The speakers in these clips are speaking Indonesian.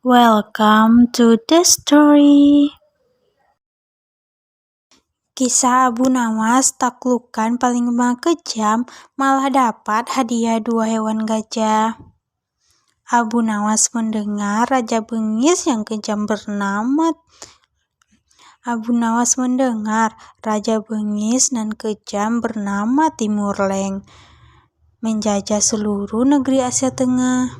Welcome to the story. Kisah Abu Nawas, taklukan paling kejam, malah dapat hadiah 2 hewan gajah. Abu Nawas mendengar Raja Bengis yang kejam bernama Timur Leng menjajah seluruh negeri Asia Tengah.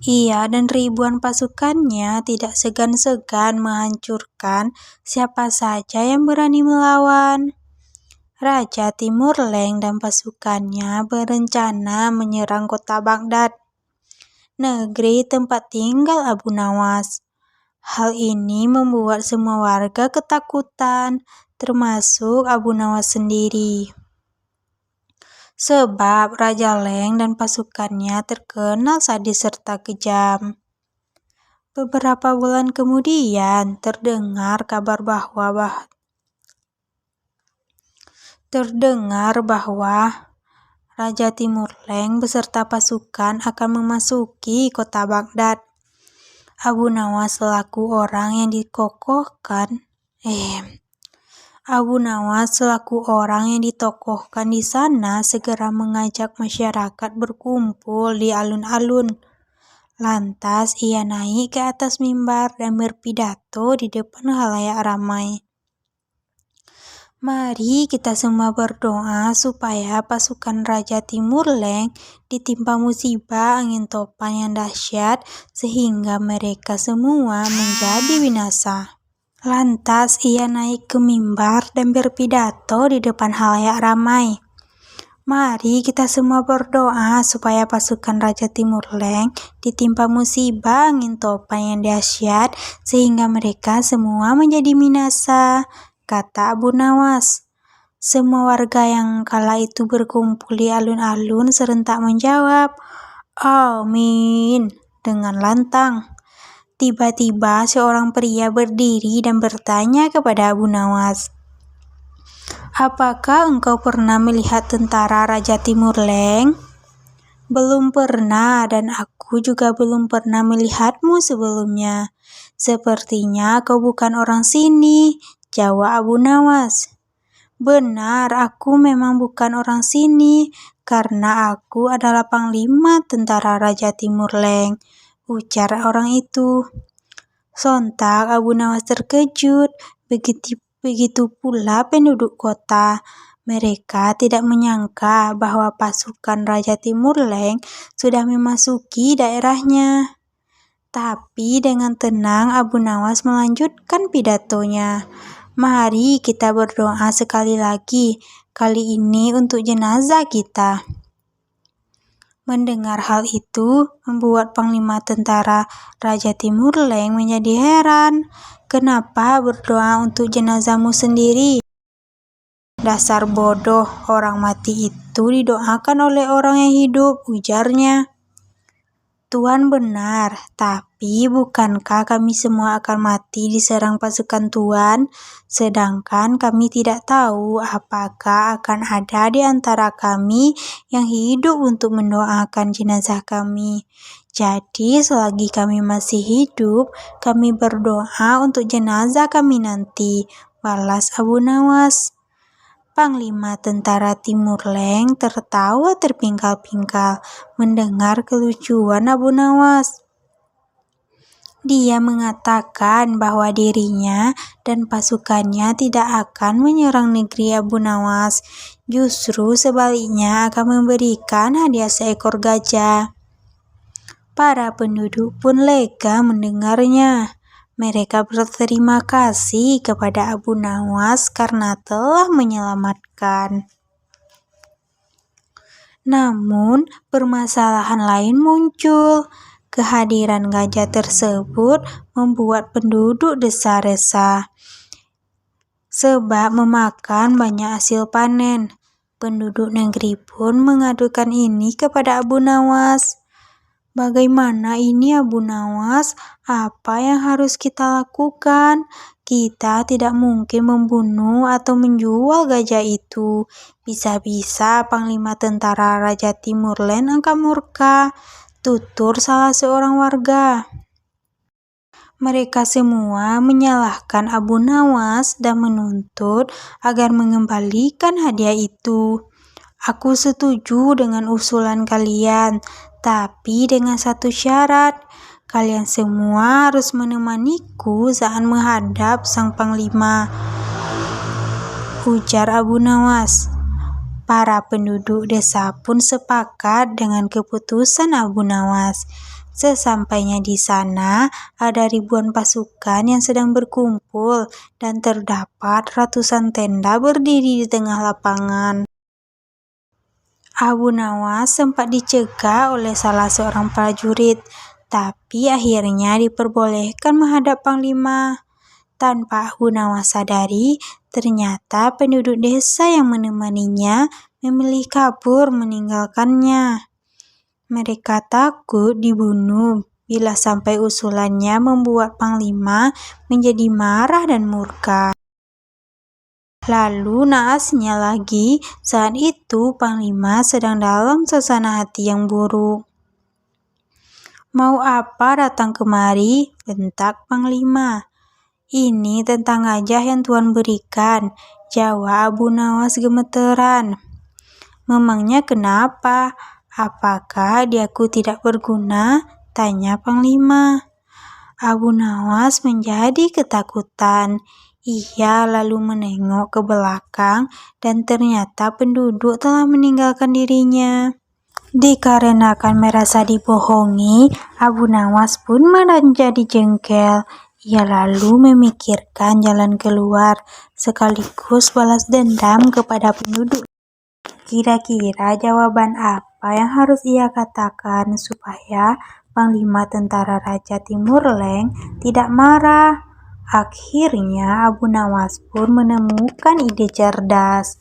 Ia dan ribuan pasukannya tidak segan-segan menghancurkan siapa saja yang berani melawan. Raja Timur Leng dan pasukannya berencana menyerang kota Baghdad, negeri tempat tinggal Abu Nawas. Hal ini membuat semua warga ketakutan, termasuk Abu Nawas sendiri. Sebab Raja Leng dan pasukannya terkenal sadis serta kejam. Beberapa bulan kemudian terdengar kabar bahwa Raja Timur Leng beserta pasukan akan memasuki kota Baghdad. Abu Nawas selaku orang yang ditokohkan di sana segera mengajak masyarakat berkumpul di alun-alun. Lantas ia naik ke atas mimbar dan berpidato di depan halayak ramai. Mari kita semua berdoa supaya pasukan Raja Timur Leng ditimpa musibah angin topan yang dahsyat sehingga mereka semua menjadi binasa. Lantas ia naik ke mimbar dan berpidato di depan halayak ramai. Mari kita semua berdoa supaya pasukan Raja Timur Leng ditimpa musibah angin topan yang dahsyat sehingga mereka semua menjadi binasa, kata Abu Nawas. Semua warga yang kala itu berkumpul di alun-alun serentak menjawab, "Amin," dengan lantang. Tiba-tiba seorang pria berdiri dan bertanya kepada Abu Nawas, "Apakah engkau pernah melihat tentara Raja Timur Leng?" "Belum pernah, dan aku juga belum pernah melihatmu sebelumnya. Sepertinya kau bukan orang sini," jawab Abu Nawas. "Benar, aku memang bukan orang sini, karena aku adalah Panglima Tentara Raja Timur Leng," ujar orang itu. Sontak Abu Nawas terkejut, begitu pula penduduk kota. Mereka tidak menyangka bahwa pasukan Raja Timur Leng sudah memasuki daerahnya. Tapi dengan tenang Abu Nawas melanjutkan pidatonya. "Mari kita berdoa sekali lagi, kali ini untuk jenazah kita." Mendengar hal itu, membuat Panglima Tentara Raja Timur Leng menjadi heran. "Kenapa berdoa untuk jenazahmu sendiri? Dasar bodoh, orang mati itu didoakan oleh orang yang hidup," ujarnya. "Tuan benar, tapi bukankah kami semua akan mati diserang pasukan Tuan? Sedangkan kami tidak tahu apakah akan ada di antara kami yang hidup untuk mendoakan jenazah kami. Jadi selagi kami masih hidup, kami berdoa untuk jenazah kami nanti," balas Abu Nawas. Panglima Tentara Timur Leng tertawa terpingkal-pingkal mendengar kelucuan Abu Nawas. Dia mengatakan bahwa dirinya dan pasukannya tidak akan menyerang negeri Abu Nawas, justru sebaliknya akan memberikan hadiah seekor gajah. Para penduduk pun lega mendengarnya. Mereka berterima kasih kepada Abu Nawas karena telah menyelamatkan. Namun, permasalahan lain muncul. Kehadiran gajah tersebut membuat penduduk desa-desa, sebab memakan banyak hasil panen. Penduduk negeri pun mengadukan ini kepada Abu Nawas. "Bagaimana ini Abu Nawas? Apa yang harus kita lakukan? Kita tidak mungkin membunuh atau menjual gajah itu. Bisa-bisa Panglima Tentara Raja Timur Leng akan murka." tutur salah seorang warga. Mereka semua menyalahkan Abu Nawas dan menuntut agar mengembalikan hadiah itu. Aku setuju dengan usulan kalian, tapi dengan satu syarat. Kalian semua harus menemaniku saat menghadap sang panglima, ujar Abu Nawas. Para penduduk desa pun sepakat dengan keputusan Abu Nawas. Sesampainya di sana, ada ribuan pasukan yang sedang berkumpul dan terdapat ratusan tenda berdiri di tengah lapangan. Abu Nawas sempat dicegah oleh salah seorang prajurit, tapi akhirnya diperbolehkan menghadap panglima. Tanpa Abu Nawas sadari, ternyata penduduk desa yang menemaninya memilih kabur meninggalkannya. Mereka takut dibunuh bila sampai usulannya membuat panglima menjadi marah dan murka. Lalu naasnya lagi, saat itu panglima sedang dalam suasana hati yang buruk. "Mau apa datang kemari?" bentak panglima. "Ini tentang gajah yang Tuan berikan," jawab Abu Nawas gemeteran. "Memangnya kenapa? Apakah hadiahku tidak berguna?" tanya panglima. Abu Nawas menjadi ketakutan. Ia lalu menengok ke belakang dan ternyata penduduk telah meninggalkan dirinya. Dikarenakan merasa dibohongi, Abu Nawas pun menjadi jengkel. Ia lalu memikirkan jalan keluar, sekaligus balas dendam kepada penduduk. Kira-kira jawaban apa yang harus ia katakan supaya Panglima Tentara Raja Timur Leng tidak marah? Akhirnya Abu Nawas pun menemukan ide cerdas.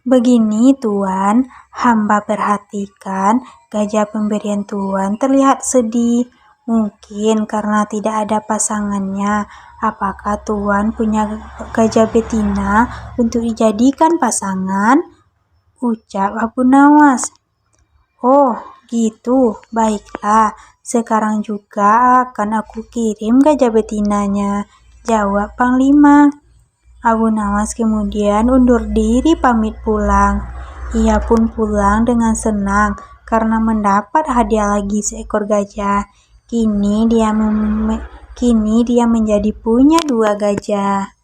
"Begini Tuan, hamba perhatikan gajah pemberian Tuan terlihat sedih. Mungkin karena tidak ada pasangannya. Apakah Tuan punya gajah betina untuk dijadikan pasangan?" ucap Abu Nawas. "Oh, gitu. Baiklah. Sekarang juga akan aku kirim gajah betinanya," jawab panglima. Abu Nawas kemudian undur diri pamit pulang. Ia pun pulang dengan senang karena mendapat hadiah lagi seekor gajah. Kini dia menjadi punya 2 gajah.